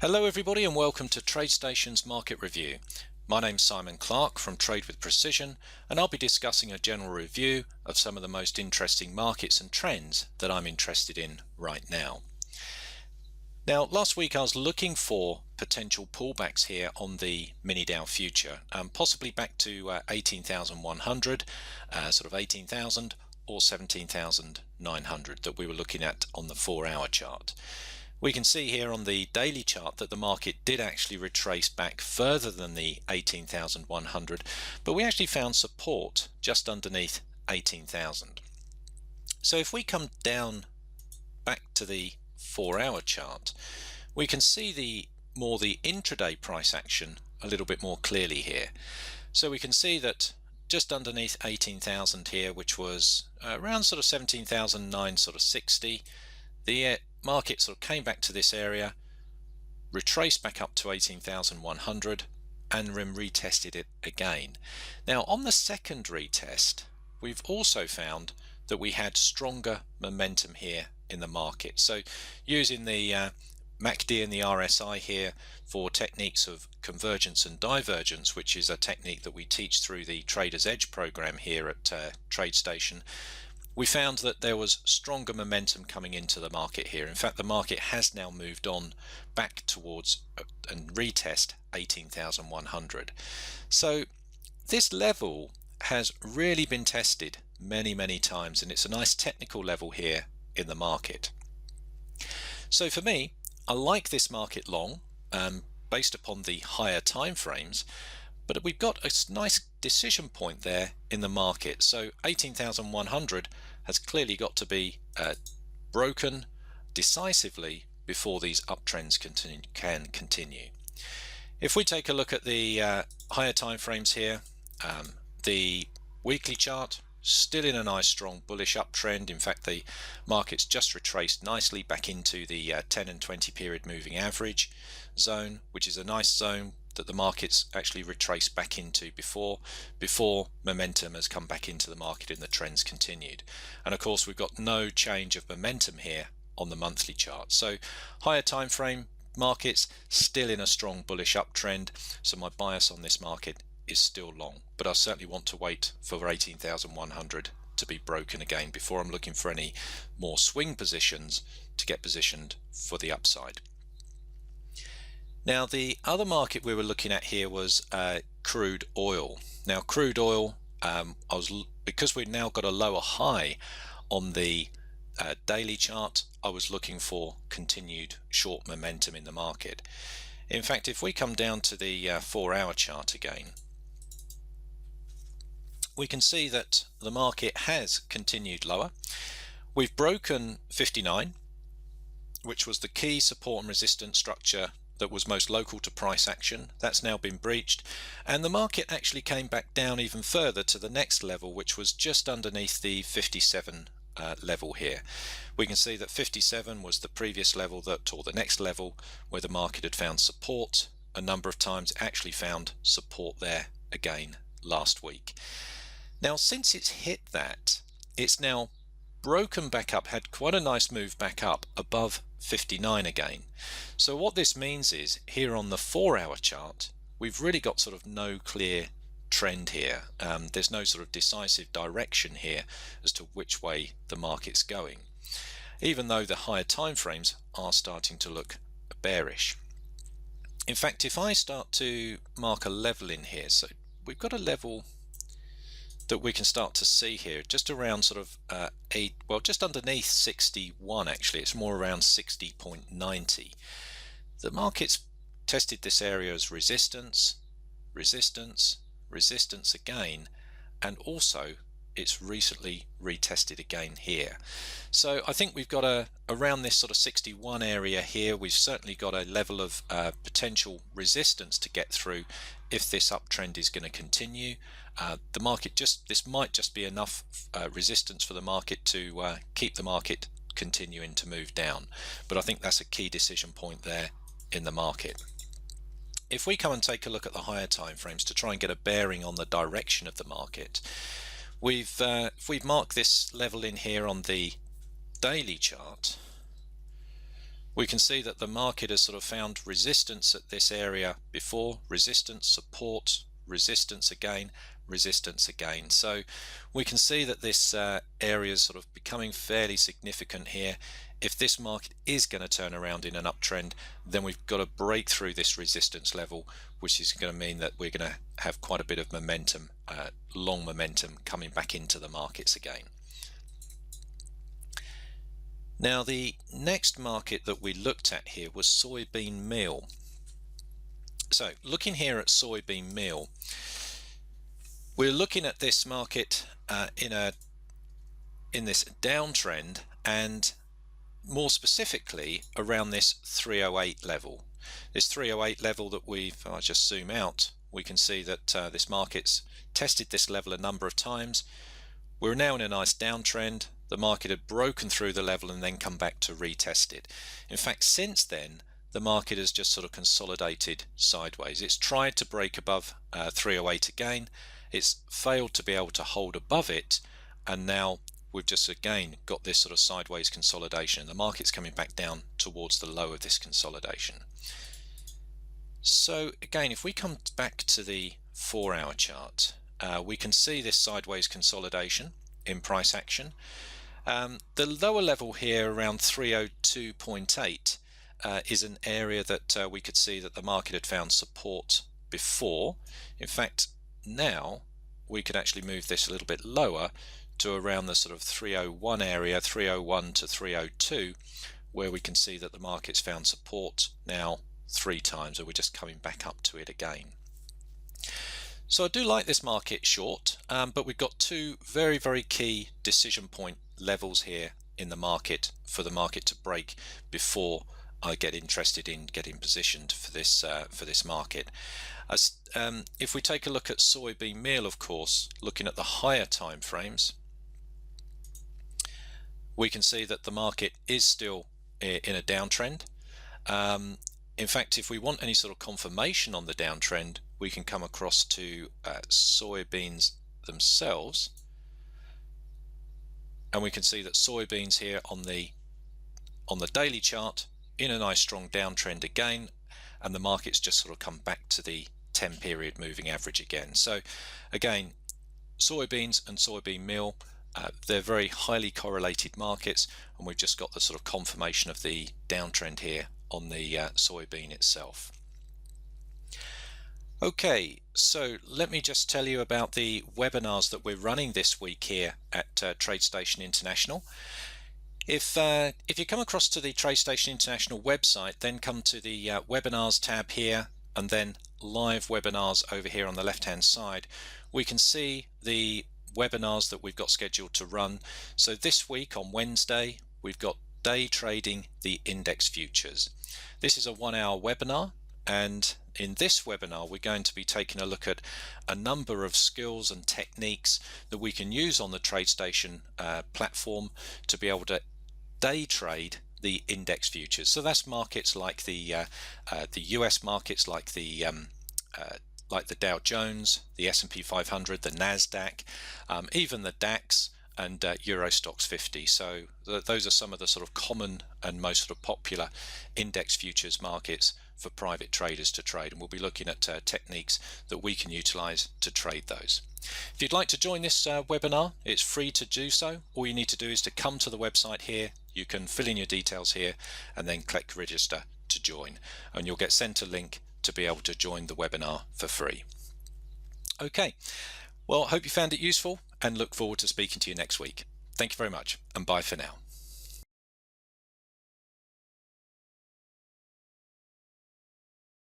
Hello everybody and welcome to TradeStation's Market Review. My name's Simon Clarke from Trade with Precision, and I'll be discussing a general review of some of the most interesting markets and trends that I'm interested in right now. Now, last week I was looking for potential pullbacks here on the mini Dow future, possibly back to 18,100, sort of 18,000 or 17,900 that we were looking at on the 4-hour chart. We can see here on the daily chart that the market did actually retrace back further than the 18,100, but we actually found support just underneath 18,000. So if we come down back to the 4-hour chart, we can see the intraday price action a little bit more clearly here. So we can see that just underneath 18,000 here, which was around sort of 17,960, the market sort of came back to this area, retraced back up to 18,100 and then retested it again. Now on the second retest, we've also found that we had stronger momentum here in the market. So using the MACD and the RSI here for techniques of convergence and divergence, which is a technique that we teach through the Trader's Edge program here at TradeStation, we found that there was stronger momentum coming into the market here. In fact, the market has now moved on back towards and retest 18,100. So this level has really been tested many times, and it's a nice technical level here in the market. So for me, I like this market long based upon the higher time frames, but we've got a nice decision point there in the market. So 18,100 has clearly got to be broken decisively before these uptrends can continue. If we take a look at the higher time frames here, the weekly chart still in a nice strong bullish uptrend. In fact, the market's just retraced nicely back into the 10 and 20 period moving average zone, which is a nice zone that the market's actually retraced back into before momentum has come back into the market and the trends continued. And of course, we've got no change of momentum here on the monthly chart. So higher time frame markets still in a strong bullish uptrend. So my bias on this market is still long, but I certainly want to wait for 18,100 to be broken again before I'm looking for any more swing positions to get positioned for the upside. Now, the other market we were looking at here was crude oil. Now, crude oil, because we've now got a lower high on the daily chart, I was looking for continued short momentum in the market. In fact, if we come down to the 4-hour chart again, we can see that the market has continued lower. We've broken 59, which was the key support and resistance structure that was most local to price action. That's now been breached, and the market actually came back down even further to the next level, which was just underneath the 57 level here. We can see that 57 was the previous level or the next level where the market had found support a number of times, actually found support there again last week. Now, since it's hit that, it's now broken back up, had quite a nice move back up above 59 again. So what this means is here on the 4-hour chart, we've really got sort of no clear trend here. There's no sort of decisive direction here as to which way the market's going, even though the higher time frames are starting to look bearish. In fact, if I start to mark a level in here, so we've got a level that we can start to see here just around sort of just underneath 61. Actually, it's more around 60.90. The market's tested this area as resistance again, and also it's recently retested again here. So I think we've got around this sort of 61 area here, we've certainly got a level of potential resistance to get through if this uptrend is going to continue. The market this might just be enough resistance for the market to keep the market continuing to move down, but I think that's a key decision point there in the market. If we come and take a look at the higher time frames to try and get a bearing on the direction of the market, if we've marked this level in here on the daily chart, we can see that the market has sort of found resistance at this area before, resistance, support, resistance again, resistance again. So we can see that this area is sort of becoming fairly significant here. If this market is going to turn around in an uptrend, then we've got to break through this resistance level, which is going to mean that we're going to have quite a bit of momentum, long momentum coming back into the markets again. Now, the next market that we looked at here was soybean meal. So looking here at soybean meal, we're looking at this market in this downtrend, and more specifically around this 308 level. This 308 level that if I just zoom out, we can see that this market's tested this level a number of times. We're now in a nice downtrend. The market had broken through the level and then come back to retest it. In fact, since then, the market has just sort of consolidated sideways. It's tried to break above 308 again. It's failed to be able to hold above it, and now we've just again got this sort of sideways consolidation. The market's coming back down towards the low of this consolidation. So again, if we come back to the 4-hour chart, we can see this sideways consolidation in price action. The lower level here around 302.8 is an area that we could see that the market had found support before. In fact, now we could actually move this a little bit lower to around the sort of 301 area, 301 to 302, where we can see that the market's found support now 3 times, and we're just coming back up to it again. So I do like this market short, but we've got 2 very, very key decision point levels here in the market for the market to break before I get interested in getting positioned for this market. If we take a look at soybean meal, of course, looking at the higher time frames, we can see that the market is still in a downtrend. In fact, if we want any sort of confirmation on the downtrend, we can come across to soybeans themselves, and we can see that soybeans here on the daily chart in a nice strong downtrend again, and the market's just sort of come back to the 10 period moving average again. So again, soybeans and soybean meal, they're very highly correlated markets, and we've just got the sort of confirmation of the downtrend here on the soybean itself. Okay, so let me just tell you about the webinars that we're running this week here at TradeStation International. If you come across to the TradeStation International website, then come to the webinars tab here, and then live webinars over here on the left hand side. We can see the webinars that we've got scheduled to run. So this week on Wednesday, we've got day trading the index futures. This is a 1-hour webinar, and in this webinar we're going to be taking a look at a number of skills and techniques that we can use on the TradeStation platform to be able to day trade the index futures. So that's markets like the US markets, like the Dow Jones, the S&P 500, the Nasdaq, even the DAX and Euro Stoxx 50. So those are some of the sort of common and most sort of popular index futures markets for private traders to trade, and we'll be looking at techniques that we can utilize to trade those. If you'd like to join this webinar, it's free to do so. All you need to do is to come to the website here. You can fill in your details here and then click register to join, and you'll get sent a link to be able to join the webinar for free. Okay, well, hope you found it useful and look forward to speaking to you next week. Thank you very much, and bye for now.